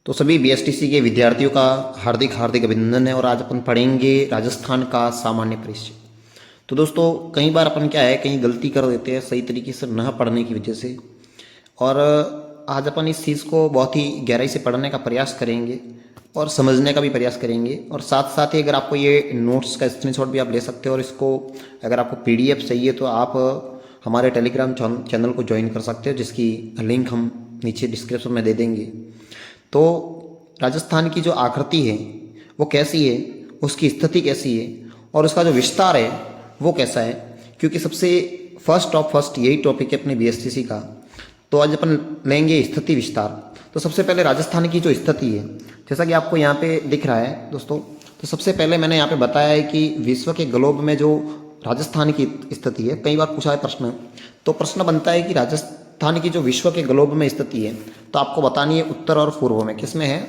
तो सभी बीएसटीसी के विद्यार्थियों का हार्दिक हार्दिक अभिनंदन है। और आज अपन पढ़ेंगे राजस्थान का सामान्य परिचय। तो दोस्तों कई बार अपन क्या है कहीं गलती कर देते हैं सही तरीके से न पढ़ने की वजह से। और आज अपन इस चीज़ को बहुत ही गहराई से पढ़ने का प्रयास करेंगे और समझने का भी प्रयास करेंगे। और साथ साथ ही अगर आपको ये नोट्स का स्क्रीनशॉट भी आप ले सकते हो, और इसको अगर आपको पीडीएफ चाहिए तो आप हमारे टेलीग्राम चैनल को ज्वाइन कर सकते हो, जिसकी लिंक हम नीचे डिस्क्रिप्शन में दे देंगे। तो राजस्थान की जो आकृति है वो कैसी है, उसकी स्थिति कैसी है और उसका जो विस्तार है वो कैसा है, क्योंकि सबसे फर्स्ट ऑफ फर्स्ट यही टॉपिक है अपने बीएसटीसी का। तो आज अपन लेंगे स्थिति विस्तार। तो सबसे पहले राजस्थान की जो स्थिति है, जैसा कि आपको यहाँ पे दिख रहा है दोस्तों, तो सबसे पहले मैंने यहाँ पे बताया है कि विश्व के ग्लोब में जो राजस्थान की स्थिति है, कई बार पूछा है प्रश्न, तो प्रश्न बनता है कि राजस्थान की जो विश्व के ग्लोब में स्थिति है तो आपको बतानी है उत्तर और पूर्व में। किस में है?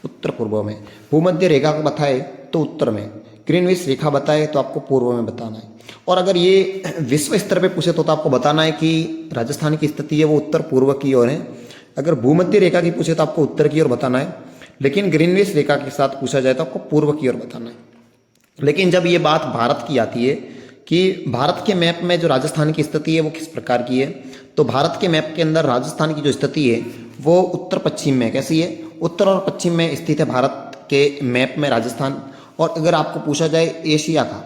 उत्तर पूर्व में। भूमध्य रेखा को बताए तो उत्तर में, ग्रीनविच रेखा बताए तो आपको पूर्व में बताना है। और अगर ये विश्व स्तर पे पूछे तो आपको बताना है कि राजस्थान की स्थिति है वो उत्तर पूर्व की ओर है। अगर भूमध्य रेखा की पूछे तो आपको उत्तर की ओर बताना है, लेकिन ग्रीनविच रेखा के साथ पूछा जाए तो आपको पूर्व की ओर बताना है। लेकिन जब ये बात भारत की आती है कि भारत के मैप में जो राजस्थान की स्थिति है वो किस प्रकार की है, तो भारत के मैप के अंदर राजस्थान की जो स्थिति है वो उत्तर पश्चिम में। कैसी है? उत्तर और पश्चिम में स्थित है भारत के मैप में राजस्थान। और अगर आपको पूछा जाए एशिया का,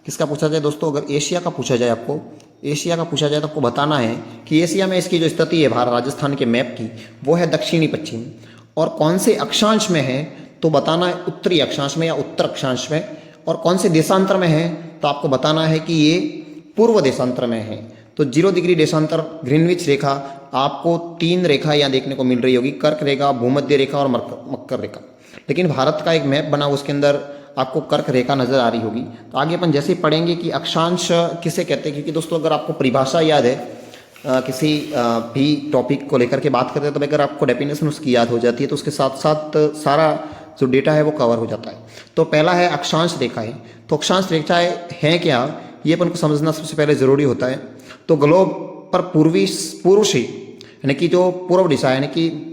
किसका पूछा जाए दोस्तों, अगर एशिया का पूछा जाए, आपको एशिया का पूछा जाए तो आपको बताना है कि एशिया में इसकी जो स्थिति है भारत राजस्थान के मैप की वो है दक्षिणी पश्चिम। और कौन से अक्षांश में है तो बताना है उत्तरी अक्षांश में या उत्तर अक्षांश में। और कौन से देशांतर में है तो आपको बताना है कि ये पूर्व देशांतर में है। तो 0 डिग्री देशांतर ग्रीनविच रेखा आपको 3 रेखा यहाँ देखने को मिल रही होगी, कर्क रेखा, भूमध्य रेखा और मकर रेखा। लेकिन भारत का एक मैप बना उसके अंदर आपको कर्क रेखा नजर आ रही होगी। तो आगे अपन जैसे ही पढ़ेंगे कि अक्षांश किसे कहते हैं, क्योंकि दोस्तों अगर आपको परिभाषा याद है किसी भी टॉपिक को लेकर के बात करते हैं तो अगर आपको डेफिनेशन उसकी याद हो जाती है तो उसके साथ साथ सारा जो डेटा है वो कवर हो जाता है। तो पहला है अक्षांश रेखाएं। तो अक्षांश रेखाएं हैं क्या, ये अपन को समझना सबसे पहले जरूरी होता है। तो ग्लोब पर पूर्व से यानी कि जो पूर्व दिशा है, यानी कि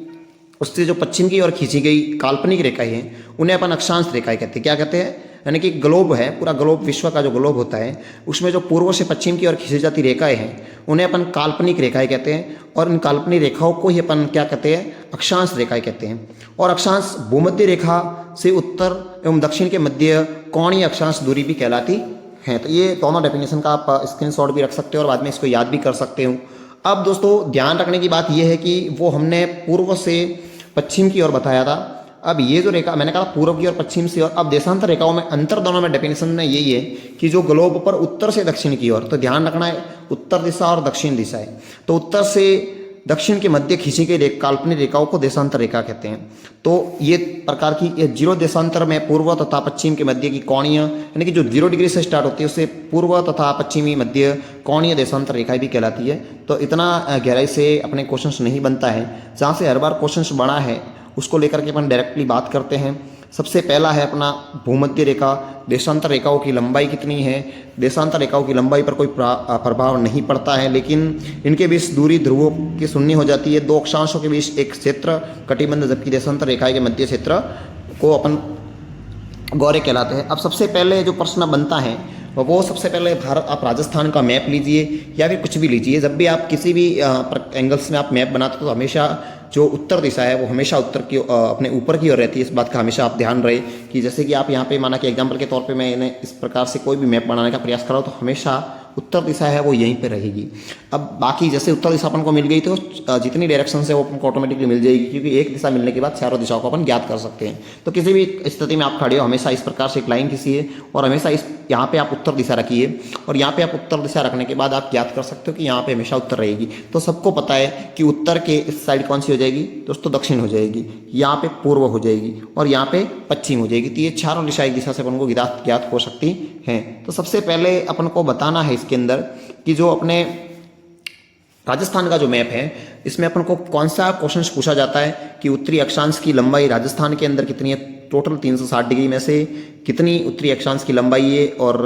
उससे जो पश्चिम की ओर खींची गई काल्पनिक रेखाएं हैं उन्हें अपन अक्षांश रेखाएं कहते हैं। क्या कहते हैं? यानी कि ग्लोब है, पूरा ग्लोब, विश्व का जो ग्लोब होता है उसमें जो पूर्व से पश्चिम की ओर खींची जाती रेखाएं हैं उन्हें अपन काल्पनिक रेखाएं कहते हैं। और इन काल्पनिक रेखाओं को ही अपन क्या कहते हैं? अक्षांश रेखाएं कहते हैं। और अक्षांश भूमध्य रेखा से उत्तर एवं दक्षिण के मध्य कोणीय अक्षांश दूरी भी कहलाती है। तो ये दोनों डेफिनेशन का आप स्क्रीनशॉट भी रख सकते हो और बाद में इसको याद भी कर सकते हो। अब दोस्तों ध्यान रखने की बात यह है कि वो हमने पूर्व से पश्चिम की ओर बताया था। अब ये जो रेखा मैंने कहा पूर्व की ओर पश्चिम से, और अब देशांतर रेखाओं में अंतर दोनों में डेफिनेशन में यही है कि जो ग्लोब पर उत्तर से दक्षिण की ओर, तो ध्यान रखना है उत्तर दिशा और दक्षिण दिशा है। तो उत्तर से दक्षिण के मध्य खींची गई काल्पनिक रेखाओं को देशांतर रेखा कहते हैं। तो ये प्रकार की ये 0 देशांतर में पूर्व तथा पश्चिम के मध्य की कोणीय, यानी कि जो 0 डिग्री से स्टार्ट होती है उससे पूर्व तथा पश्चिमी मध्य कोणीय देशांतर रेखाएं भी कहलाती है। तो इतना गहराई से अपने क्वेश्चंस नहीं बनता है, जहाँ से हर बार क्वेश्चंस बना है उसको लेकर के अपन डायरेक्टली बात करते हैं। सबसे पहला है अपना भूमध्य रेखा। देशांतर रेखाओं की लंबाई कितनी है? देशांतर रेखाओं की लंबाई पर कोई प्रभाव नहीं पड़ता है, लेकिन इनके बीच दूरी ध्रुवों की शून्य हो जाती है। 2 अक्षांशों के बीच एक क्षेत्र कटिबंध, जबकि देशांतर रेखाएं के मध्य क्षेत्र को अपन गौरे कहलाते हैं। अब सबसे पहले जो प्रश्न बनता है वो सबसे पहले भारत, आप राजस्थान का मैप लीजिए या फिर कुछ भी लीजिए। जब भी आप किसी भी एंगल्स में आप मैप बनाते हो तो हमेशा जो उत्तर दिशा है वो हमेशा उत्तर की अपने ऊपर की ओर रहती है। इस बात का हमेशा आप ध्यान रहे कि जैसे कि आप यहाँ पे माना कि एग्जाम्पल के तौर पे मैंने इस प्रकार से कोई भी मैप बनाने का प्रयास करा तो हमेशा उत्तर दिशा है वो यहीं पे रहेगी। अब बाकी जैसे उत्तर दिशा अपन को मिल गई तो जितनी डायरेक्शन है वो अपन को ऑटोमेटिकली मिल जाएगी, क्योंकि एक दिशा मिलने के बाद चारों दिशाओं को अपन ज्ञात कर सकते हैं। तो किसी भी स्थिति में आप खड़े हो हमेशा इस प्रकार से एक लाइन खींचिए और हमेशा इस यहाँ पे आप उत्तर दिशा रखिए, और यहाँ पे आप उत्तर दिशा रखने के बाद आप ज्ञात कर सकते हो कि यहाँ पे हमेशा उत्तर रहेगी। तो सबको पता है कि उत्तर के इस साइड कौन सी हो जाएगी दोस्तों? दक्षिण हो जाएगी, यहाँ पे पूर्व हो जाएगी और यहाँ पे पश्चिम हो जाएगी। तो ये चारों दिशा एक दिशा से अपन को ज्ञात हो सकती हैं। तो सबसे पहले अपन को बताना है इसके अंदर कि जो अपने राजस्थान का जो मैप है इसमें अपन को कौन सा क्वेश्चन पूछा जाता है कि उत्तरी अक्षांश की लंबाई राजस्थान के अंदर कितनी है, टोटल 360 डिग्री में से कितनी उत्तरी अक्षांश की लंबाई है और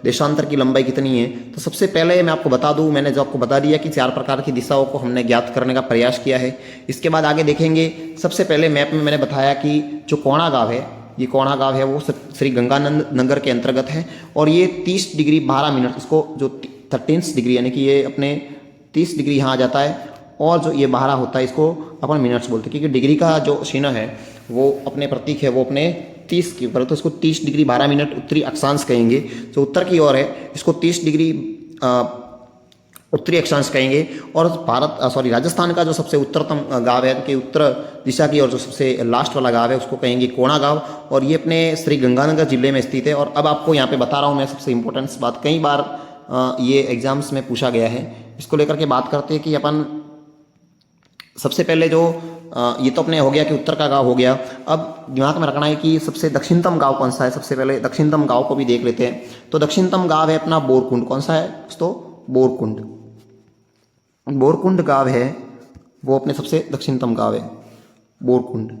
देशांतर की लंबाई कितनी है। तो सबसे पहले मैं आपको बता दूं, मैंने जो आपको बता दिया कि 4 प्रकार की दिशाओं को हमने ज्ञात करने का प्रयास किया है। इसके बाद आगे देखेंगे। सबसे पहले मैप में मैंने बताया कि जो कोणा गांव है, ये कोणा गांव है वो श्री गंगानंद नगर के अंतर्गत है और ये 30 डिग्री 12 मिनट, इसको जो 13 डिग्री यानी कि ये अपने 30 डिग्री यहाँ आ जाता है और जो ये 12 होता है इसको अपन मिनट्स बोलते हैं, क्योंकि डिग्री का जो चिन्ह है वो अपने प्रतीक है वो अपने 30 के ऊपर, तो इसको 30 डिग्री 12 मिनट उत्तरी अक्षांश कहेंगे। जो उत्तर की ओर है इसको 30 डिग्री उत्तरी अक्षांश कहेंगे। और राजस्थान का जो सबसे उत्तरतम गांव है कि उत्तर दिशा की ओर जो सबसे लास्ट वाला गांव है उसको कहेंगे कोणा गांव और ये अपने श्री गंगानगर जिले में स्थित है। और अब आपको यहाँ पे बता रहा हूँ मैं सबसे इंपॉर्टेंट बात, कई बार ये एग्जाम्स में पूछा गया है, इसको लेकर के बात करते हैं कि अपन सबसे पहले जो ये तो अपने हो गया कि उत्तर का गांव हो गया। अब दिमाग में रखना है कि सबसे दक्षिणतम गांव कौन सा है। सबसे पहले दक्षिणतम गांव को भी देख लेते हैं। तो दक्षिणतम गांव है अपना बोरकुंड। कौन सा है दोस्तों? बोरकुंड। बोरकुंड गांव है वो अपने सबसे दक्षिणतम गांव है, बोरकुंड।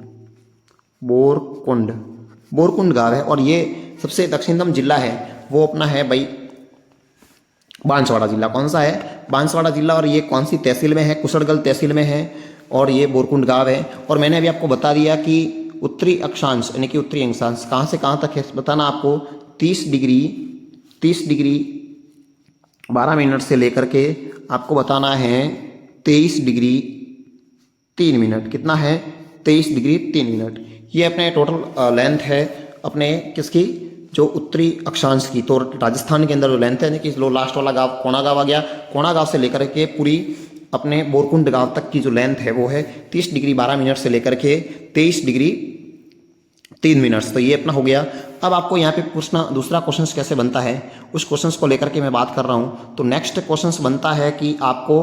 बोरकुंड बोरकुंड गांव है और ये सबसे दक्षिणतम जिला है वो अपना है भाई बांसवाड़ा जिला। कौन सा है? बांसवाड़ा जिला। और ये कौन सी तहसील में है? कुशलगढ़ तहसील में है और ये बोरकुंड गांव है। और मैंने अभी आपको बता दिया कि उत्तरी अक्षांश यानी कि उत्तरी अक्षांश कहाँ से कहाँ तक है बताना आपको। 30 डिग्री 12 मिनट से लेकर के आपको बताना है 23 डिग्री 3 मिनट। कितना है? 23 डिग्री 3 मिनट। ये अपने टोटल लेंथ है अपने किसकी, जो उत्तरी अक्षांश की। तो राजस्थान के अंदर जो लेंथ है कि लो लास्ट वाला गांव कोणा गांव आ गया, कोणा गांव से लेकर के पूरी अपने बोरकुंड गांव तक की जो लेंथ है वो है 30 डिग्री 12 मिनट से लेकर के 23 डिग्री 3 मिनट्स। तो ये अपना हो गया। अब आपको यहाँ पे पूछना दूसरा क्वेश्चन कैसे बनता है उस क्वेश्चन को लेकर के मैं बात कर रहा हूँ। तो नेक्स्ट क्वेश्चन बनता है कि आपको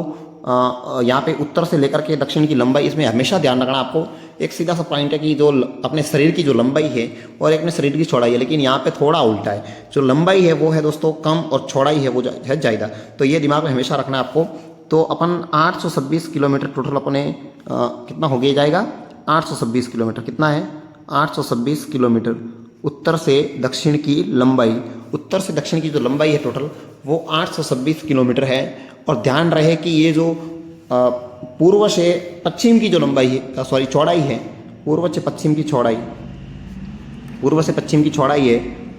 यहाँ पे उत्तर से लेकर के दक्षिण की लंबाई, इसमें हमेशा ध्यान रखना आपको। एक सीधा सा पॉइंट है कि जो अपने शरीर की जो लंबाई है और एक अपने शरीर की चौड़ाई है, लेकिन यहाँ पे थोड़ा उल्टा है। जो लंबाई है वो है दोस्तों कम और चौड़ाई है वो है ज़्यादा। तो ये दिमाग में हमेशा रखना है आपको। तो अपन 826 किलोमीटर टोटल अपने कितना हो गया जाएगा? 826 किलोमीटर। कितना है? 826 किलोमीटर उत्तर से दक्षिण की लंबाई। उत्तर से दक्षिण की जो लंबाई है टोटल वो 826 किलोमीटर है। और ध्यान रहे कि ये जो पूर्व से पश्चिम की जो लंबाई है, चौड़ाई है, पूर्व से पश्चिम की चौड़ाई है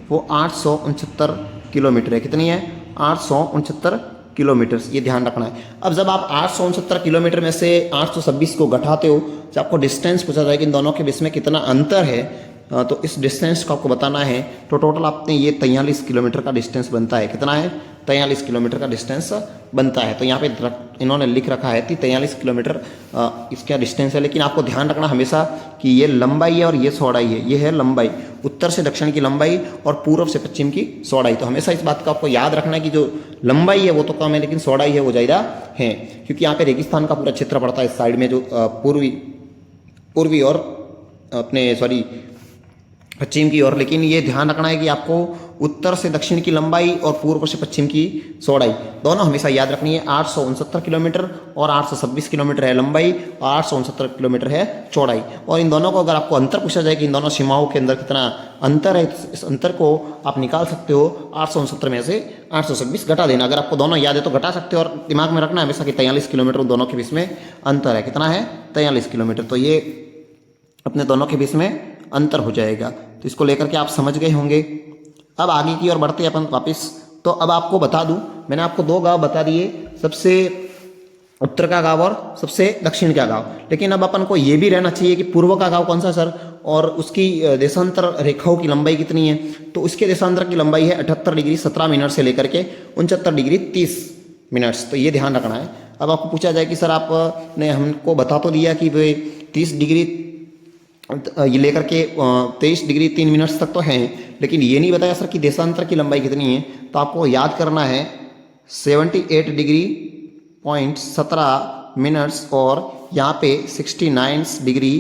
वो 869 किलोमीटर है। कितनी है? 869 किलोमीटर। ये ध्यान रखना है। अब जब आप 869 किलोमीटर में से 826 को घटाते हो, जब आपको डिस्टेंस पूछा जाए कि इन दोनों के बीच में कितना अंतर है, तो इस डिस्टेंस को आपको बताना है। तो टोटल आपने ये 43 किलोमीटर का डिस्टेंस बनता है। कितना है? 43 किलोमीटर का डिस्टेंस बनता है। तो यहाँ पे इन्होंने लिख रखा है कि 43 किलोमीटर इसका डिस्टेंस है। लेकिन आपको ध्यान रखना हमेशा कि ये लंबाई है और ये चौड़ाई है। ये है लंबाई, उत्तर से दक्षिण की लंबाई और पूर्व से पश्चिम की चौड़ाई। तो हमेशा इस बात का आपको याद रखना है कि जो लंबाई है वो तो कम है लेकिन चौड़ाई है वो ज़्यादा है, क्योंकि यहाँ पे रेगिस्तान का पूरा क्षेत्र पड़ता है इस साइड में, जो पूर्वी और पश्चिम की ओर। लेकिन ये ध्यान रखना है कि आपको उत्तर से दक्षिण की लंबाई और पूर्व से पश्चिम की चौड़ाई दोनों हमेशा याद रखनी है। 869 किलोमीटर और 826 किलोमीटर है लंबाई और 869 किलोमीटर है चौड़ाई। और इन दोनों को अगर आपको अंतर पूछा जाए कि इन दोनों सीमाओं के अंदर कितना अंतर है, इस अंतर को आप निकाल सकते हो। 869 में से 826 घटा देना। अगर आपको दोनों याद है तो घटा सकते हो। और दिमाग में रखना है हमेशा कि 43 किलोमीटर दोनों के बीच में अंतर है। कितना है? 43 किलोमीटर। तो ये अपने दोनों के बीच में अंतर हो जाएगा। तो इसको लेकर के आप समझ गए होंगे। अब आगे की ओर बढ़ते हैं अपन वापस। तो अब आपको बता दूं, मैंने आपको 2 गांव बता दिए, सबसे उत्तर का गांव और सबसे दक्षिण का गांव। लेकिन अब अपन को ये भी रहना चाहिए कि पूर्व का गांव कौन सा सर, और उसकी देशांतर रेखाओं की लंबाई कितनी है। तो उसके देशांतर की लंबाई है 78 डिग्री 17 मिनट से लेकर के 69 डिग्री 30 मिनट्स। तो ये ध्यान रखना है। अब आपको पूछा जाए कि सर आपने हमको बता तो दिया कि वे 30 डिग्री ये लेकर के 23 डिग्री 3 मिनट्स तक तो हैं, लेकिन ये नहीं बताया सर कि देशांतर की लंबाई कितनी है। तो आपको याद करना है 78 डिग्री 17 मिनट्स और यहाँ पे 69 डिग्री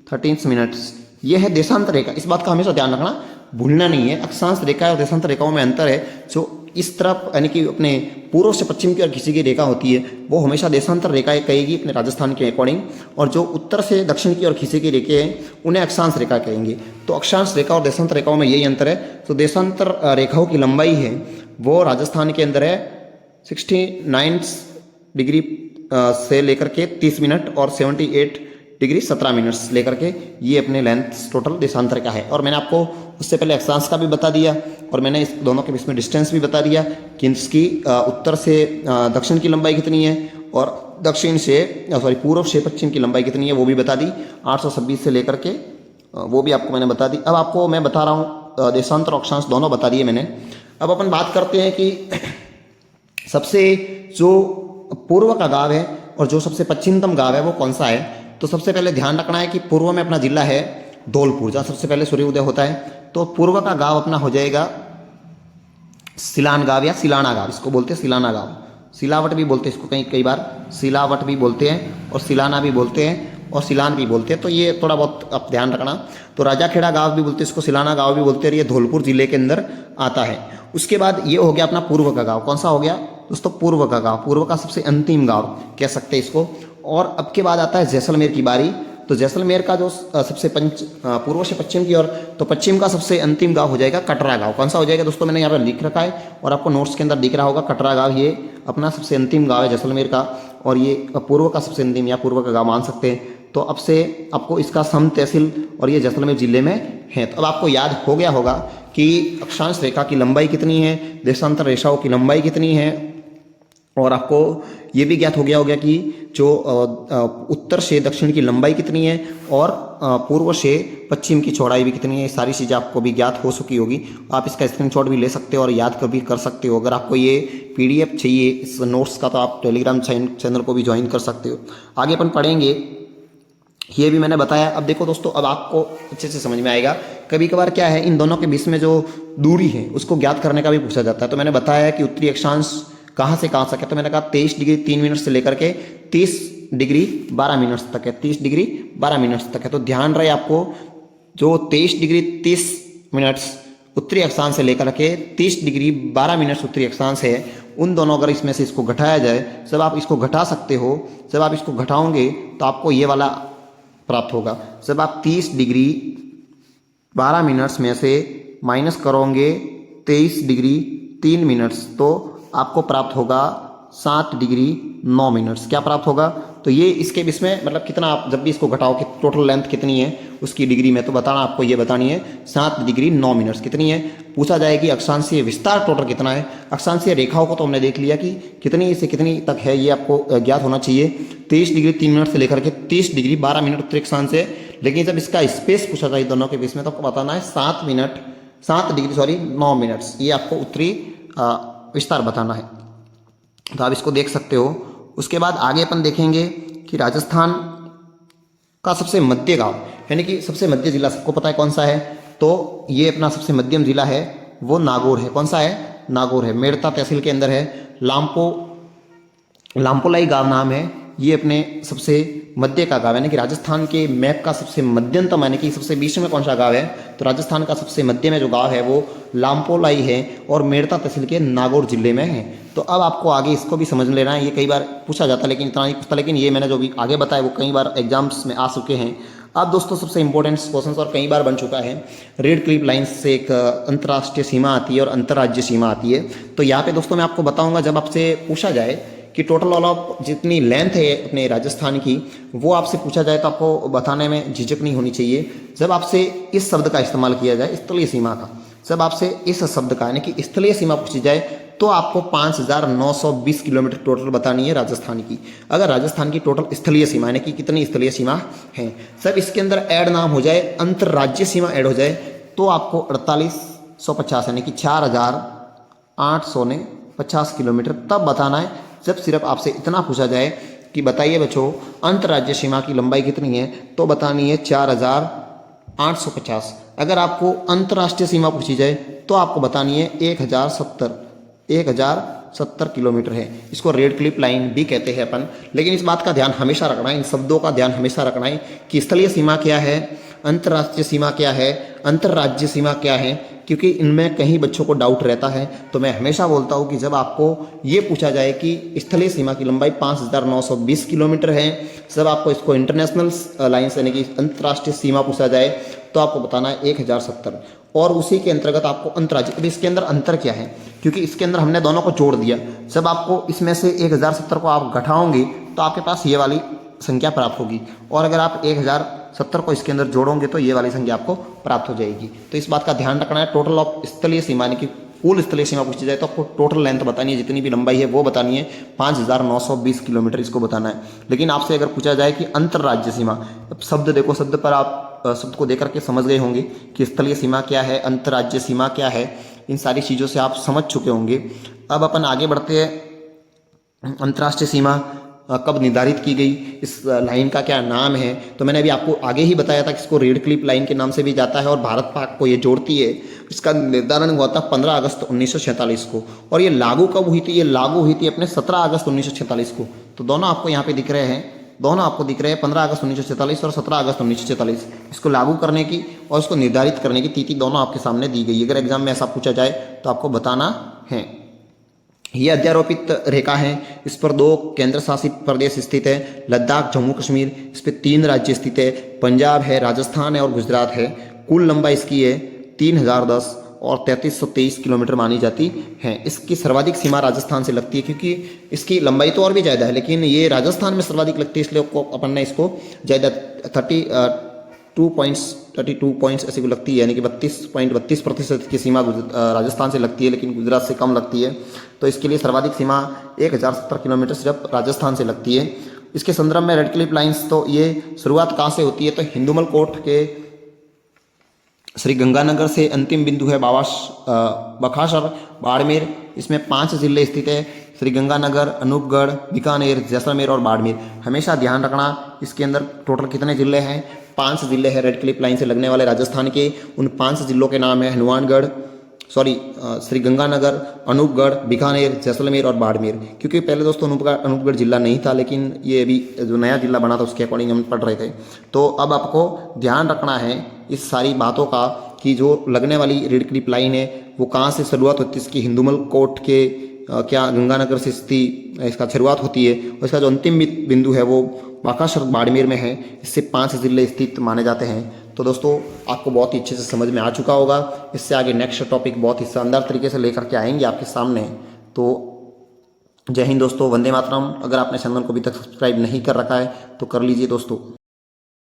13 मिनट्स। ये है देशांतर रेखा। इस बात का हमेशा ध्यान रखना, भूलना नहीं है। अक्षांश रेखा और देशांतर रेखाओं में अंतर है। जो इस तरफ यानी कि अपने पूर्व से पश्चिम की ओर खींची गई रेखा होती है वो हमेशा देशांतर रेखा कहेगी अपने राजस्थान के अकॉर्डिंग, और जो उत्तर से दक्षिण की ओर खींची गई रेखे हैं उन्हें अक्षांश रेखा कहेंगे। तो अक्षांश रेखा और देशांतर रेखाओं में यही अंतर है। तो देशांतर रेखाओं की लंबाई है वो राजस्थान के अंदर है 69 डिग्री से लेकर के 30 मिनट और 78 डिग्री 17 मिनट्स लेकर के ये अपने लेंथ टोटल देशांतर का है। और मैंने आपको उससे पहले अक्षांश का भी बता दिया और मैंने इस दोनों के बीच में डिस्टेंस भी बता दिया कि इसकी उत्तर से दक्षिण की लंबाई कितनी है और दक्षिण से पूर्व से पश्चिम की लंबाई कितनी है वो भी बता दी। 826 से लेकर के वो भी आपको मैंने बता दी। अब आपको मैं बता रहा हूँ देशांतर और अक्षांश दोनों बता दिए मैंने। अब अपन बात करते हैं कि सबसे जो पूर्व का गांव है और जो सबसे पश्चिमतम गांव है वो कौन सा है। तो सबसे पहले ध्यान रखना है कि पूर्व में अपना जिला है धौलपुर, जहाँ सबसे पहले सूर्योदय होता है। तो पूर्व का गांव अपना हो जाएगा सिलान गांव या सिलाना गांव, इसको बोलते हैं सिलाना गांव। सिलावट भी बोलते हैं इसको, कई बार सिलावट भी बोलते हैं और सिलाना भी बोलते हैं और सिलान भी बोलते हैं। तो ये थोड़ा बहुत आप ध्यान रखना। तो राजाखेड़ा गांव भी बोलते हैं इसको, सिलाना गांव भी बोलते हैं, और ये धौलपुर जिले के अंदर आता है। उसके बाद ये हो गया अपना पूर्व का गांव। कौन सा हो गया दोस्तों? पूर्व का गांव, पूर्व का सबसे अंतिम गांव कह सकते हैं इसको। और अब के बाद आता है जैसलमेर की बारी। तो जैसलमेर का जो सबसे पूर्व से पश्चिम की ओर, तो पश्चिम का सबसे अंतिम गांव हो जाएगा कटरा गांव। कौन सा हो जाएगा दोस्तों? मैंने यहाँ पर लिख रखा है और आपको नोट्स के अंदर दिख रहा होगा कटरा गांव। ये अपना सबसे अंतिम गांव है जैसलमेर का, और ये पूर्व का सबसे अंतिम या पूर्व का गांव मान सकते हैं। तो अब से आपको इसका सम तहसील और ये जैसलमेर जिले में है। तो अब आपको याद हो गया होगा कि अक्षांश रेखा की लंबाई कितनी है, देशांतर रेखाओं की लंबाई कितनी है, और आपको ये भी ज्ञात हो गया होगा कि जो उत्तर से दक्षिण की लंबाई कितनी है और पूर्व से पश्चिम की चौड़ाई भी कितनी है। ये सारी चीज़ें आपको भी ज्ञात हो चुकी होगी। आप इसका स्क्रीनशॉट भी ले सकते हो और याद कर भी कर सकते हो। अगर आपको ये पीडीएफ चाहिए इस नोट्स का तो आप टेलीग्राम चैनल को भी ज्वाइन कर सकते हो। आगे अपन पढ़ेंगे, ये भी मैंने बताया। अब देखो दोस्तों, अब आपको अच्छे से समझ में आएगा। कभी कभार क्या है, इन दोनों के बीच में जो दूरी है उसको ज्ञात करने का भी पूछा जाता है। तो मैंने बताया कि उत्तरी अक्षांश कहाँ से कहाँ तक है। तो मैंने कहा 23 डिग्री 3 मिनट से लेकर के 30 डिग्री 12 मिनट तक है। 30 डिग्री 12 मिनट तक है। तो ध्यान रहे आपको, जो 23 डिग्री 30 मिनट उत्तरी अक्षांश से लेकर के 30 डिग्री 12 मिनट उत्तरी अक्षांश है, उन दोनों अगर इसमें से इसको घटाया जाए, जब आप इसको घटा सकते हो, जब आप इसको घटाओगे तो आपको ये वाला प्राप्त होगा। जब आप 30 डिग्री 12 मिनट्स में से माइनस करोगे 23 डिग्री 3 मिनट्स, तो आपको प्राप्त होगा 7 डिग्री 9 मिनट्स। क्या प्राप्त होगा? तो ये इसके बीच में मतलब कितना, आप जब भी इसको घटाओ कि टोटल लेंथ कितनी है उसकी डिग्री में, तो बताना आपको ये बतानी है 7 डिग्री 9 मिनट्स कितनी है। पूछा जाएगी अक्षांशीय विस्तार टोटल कितना है। अक्षांशीय रेखाओं को तो हमने देख लिया कि कितनी से कितनी तक है, ये आपको ज्ञात होना चाहिए। 23 डिग्री 3 मिनट से लेकर के 30 डिग्री 12 मिनट उत्तरी अक्षांश है। लेकिन जब इसका स्पेस पूछा जाए दोनों के बीच में, तो आपको बताना है 7 डिग्री 9 मिनट्स। ये आपको उत्तरी विस्तार बताना है। तो आप इसको देख सकते हो। उसके बाद आगे अपन देखेंगे कि राजस्थान का सबसे मध्य गांव यानी कि सबसे मध्य जिला सबको पता है कौन सा है। तो ये अपना सबसे मध्यम जिला है वो नागौर है। कौन सा है? नागौर है। मेड़ता तहसील के अंदर है। लाम्पोलाई गांव नाम है। ये अपने सबसे मध्य का गांव यानी कि राजस्थान के मैप का सबसे मध्यमतम यानी कि सबसे बीच में कौन सा गांव है, तो राजस्थान का सबसे मध्य में जो गांव है वो लाम्पोलाई है और मेड़ता तहसील के नागौर जिले में है। तो अब आपको आगे इसको भी समझ लेना है। ये कई बार पूछा जाता है लेकिन इतना नहीं पूछता, लेकिन ये मैंने जो भी आगे बताया वो कई बार एग्जाम्स में आ चुके हैं। अब दोस्तों सबसे इंपॉर्टेंट क्वेश्चन और कई बार बन चुका है, रेड क्लिप लाइन्स से एक अंतर्राष्ट्रीय सीमा आती है और अंतर्राज्यीय सीमा आती है। तो यहाँ पे दोस्तों मैं आपको बताऊंगा, जब आपसे पूछा जाए कि टोटल ऑल ऑफ जितनी लेंथ है अपने राजस्थान की, वो आपसे पूछा जाए तो आपको बताने में झिझक नहीं होनी चाहिए। जब आपसे इस शब्द का इस्तेमाल किया जाए, स्थलीय सीमा का, जब आपसे इस शब्द का यानी कि स्थलीय सीमा पूछी जाए तो आपको 5920 किलोमीटर टोटल बतानी है राजस्थान की। अगर राजस्थान की टोटल स्थलीय सीमा यानी कि कितनी स्थलीय सीमा है, सब इसके अंदर ऐड नाम हो जाए, अंतर्राज्यीय सीमा ऐड हो जाए, तो आपको 4850 यानी कि 4850 किलोमीटर तब बताना है। जब सिर्फ आपसे इतना पूछा जाए कि बताइए बच्चों अंतर्राज्यीय सीमा की लंबाई कितनी है, तो बतानी है 4850। अगर आपको अंतर्राष्ट्रीय सीमा पूछी जाए तो आपको बतानी है 1070 किलोमीटर है। इसको रेड क्लिप लाइन भी कहते हैं अपन। लेकिन इस बात का ध्यान हमेशा रखना है, इन शब्दों का ध्यान हमेशा रखना है कि स्थलीय सीमा क्या है, अंतर्राष्ट्रीय सीमा क्या है, अंतर्राज्यीय सीमा क्या है, क्योंकि इनमें कहीं बच्चों को डाउट रहता है। तो मैं हमेशा बोलता हूँ कि जब आपको ये पूछा जाए कि स्थलीय सीमा की लंबाई 5,920 किलोमीटर है, जब आपको इसको इंटरनेशनल लाइन्स यानी कि अंतर्राष्ट्रीय सीमा पूछा जाए तो आपको बताना है 1070, और उसी के अंतर्गत आपको अंतर्राज्यीय। अब इसके अंदर अंतर क्या है, क्योंकि इसके अंदर हमने दोनों को जोड़ दिया। जब आपको इसमें से 1070 को आप घटाओगे तो आपके पास ये वाली संख्या प्राप्त होगी, और अगर आप 1070 को इसके अंदर जोड़ोगे तो ये वाली संख्या आपको प्राप्त हो जाएगी। तो इस बात का ध्यान रखना है। टोटल ऑफ स्थलीय सीमा यानी कि कुल स्थलीय सीमा पूछी जाए तो आपको टोटल लेंथ बतानी है, जितनी भी लंबाई है वो बतानी है, 5,920 किलोमीटर इसको बताना है। लेकिन आपसे अगर पूछा जाए कि अंतर्राज्यीय सीमा, अब शब्द देखो, शब्द पर आप शब्द को देख करके समझ गए होंगे कि स्थलीय सीमा क्या है, अंतर्राज्यीय सीमा क्या है, इन सारी चीज़ों से आप समझ चुके होंगे। अब अपन आगे बढ़ते हैं। अंतर्राष्ट्रीय सीमा कब निर्धारित की गई, इस लाइन का क्या नाम है, तो मैंने अभी आपको आगे ही बताया था कि इसको रेड क्लिफ लाइन के नाम से भी जाता है और भारत पाक को ये जोड़ती है। इसका निर्धारण हुआ था 15 अगस्त 1946 को, और ये लागू कब हुई थी, ये लागू हुई थी अपने 17 अगस्त 1946 को। तो दोनों आपको यहाँ पे दिख रहे हैं, दोनों आपको दिख रहे हैं, 15 अगस्त 1946 और 17 अगस्त 1946। इसको लागू करने की और इसको निर्धारित करने की तिथि दोनों आपके सामने दी गई। अगर एग्जाम में ऐसा पूछा जाए तो आपको बताना है। ये अध्यारोपित रेखा है, इस पर 2 केंद्र शासित प्रदेश स्थित है, लद्दाख, जम्मू कश्मीर। इस पर 3 राज्य स्थित है, पंजाब है, राजस्थान है और गुजरात है। कुल लंबाई इसकी है 3010 और 3323 किलोमीटर मानी जाती है। इसकी सर्वाधिक सीमा राजस्थान से लगती है, क्योंकि इसकी लंबाई तो और भी ज़्यादा है लेकिन ये राजस्थान में सर्वाधिक लगती है, इसलिए अपन ने इसको ज़्यादा 32 पॉइंट्स ऐसी को लगती है, यानी कि 32.32% की सीमा राजस्थान से लगती है, लेकिन गुजरात से कम लगती है। तो इसके लिए सर्वाधिक सीमा 1070 किलोमीटर सिर्फ राजस्थान से लगती है। इसके संदर्भ में रेड क्लिफ लाइन्स, तो ये शुरुआत कहाँ से होती है, तो हिंदुमल कोट के श्री गंगानगर से अंतिम बिंदु है बखासर, बाड़मेर। इसमें 5 जिले स्थित है, श्री गंगानगर, अनूपगढ़, बीकानेर, जैसलमेर और बाड़मेर। हमेशा ध्यान रखना इसके अंदर टोटल कितने जिले हैं, 5 जिले हैं रेड क्लिफ लाइन से लगने वाले राजस्थान के। उन 5 जिलों के नाम है श्री गंगानगर, अनूपगढ़, बीकानेर, जैसलमेर और बाड़मेर। क्योंकि पहले दोस्तों अनूपगढ़ जिला नहीं था, लेकिन ये अभी जो नया जिला बना था उसके अकॉर्डिंग हम पढ़ रहे थे। तो अब आपको ध्यान रखना है इस सारी बातों का कि जो लगने वाली रेड क्लिफ लाइन है वो कहाँ से शुरुआत होती है, इसकी हिंदुमल कोट के क्या गंगानगर से इसका शुरुआत होती है, और इसका जो अंतिम बिंदु है वो बाकासर बाड़मेर में है। इससे 5 जिले स्थित माने जाते हैं। तो दोस्तों आपको बहुत ही अच्छे से समझ में आ चुका होगा। इससे आगे नेक्स्ट टॉपिक बहुत ही शानदार तरीके से लेकर के आएंगे आपके सामने। तो जय हिंद दोस्तों, वंदे मातरम। अगर आपने चैनल को अभी तक सब्सक्राइब नहीं कर रखा है तो कर लीजिए दोस्तों।